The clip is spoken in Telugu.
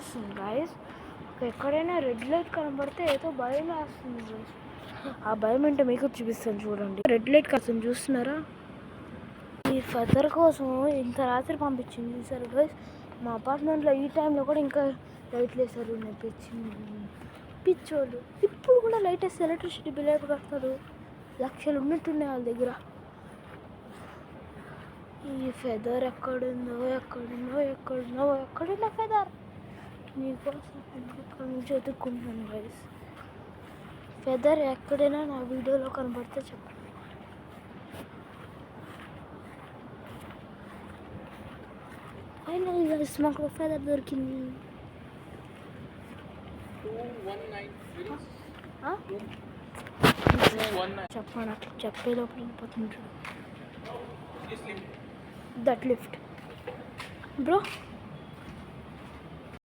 వస్తుంది గాయస్. ఎక్కడైనా రెడ్ లైట్ కనబడితే ఏదో భయం వేస్తుంది గాయస్. ఆ భయం అంటే మీకు చూపిస్తాను చూడండి. రెడ్ లైట్ కోసం చూస్తున్నారా? ఈ ఫెదర్ కోసం ఇంత రాత్రి పంపించింది చూసారు గైస్. మా అపార్ట్మెంట్లో ఈ టైంలో కూడా ఇంకా లైట్లు వేసారు. పిచ్చోళ్ళు ఇప్పుడు కూడా లైట్ వేస్తే ఎలక్ట్రిసిటీ బిల్ అయిపోయి కడతారు. లక్షలు ఉన్నట్టున్నాయి వాళ్ళ దగ్గర. ఈ ఫెదర్ ఎక్కడుందో ఫెదర్ మీకోసం ఇక్కడ నుంచి వెతుక్కుంటున్నాను గైస్. ఫెదర్ ఎక్కడైనా నా వీడియోలో కనబడితే చెప్పండి. ఫైనల్ గైస్ మాకు ఫెదర్ దొరికింది. చెప్పండి అట్లా చెప్పే లోపల వెళ్ళిపోతుంటాడు. That lift bro.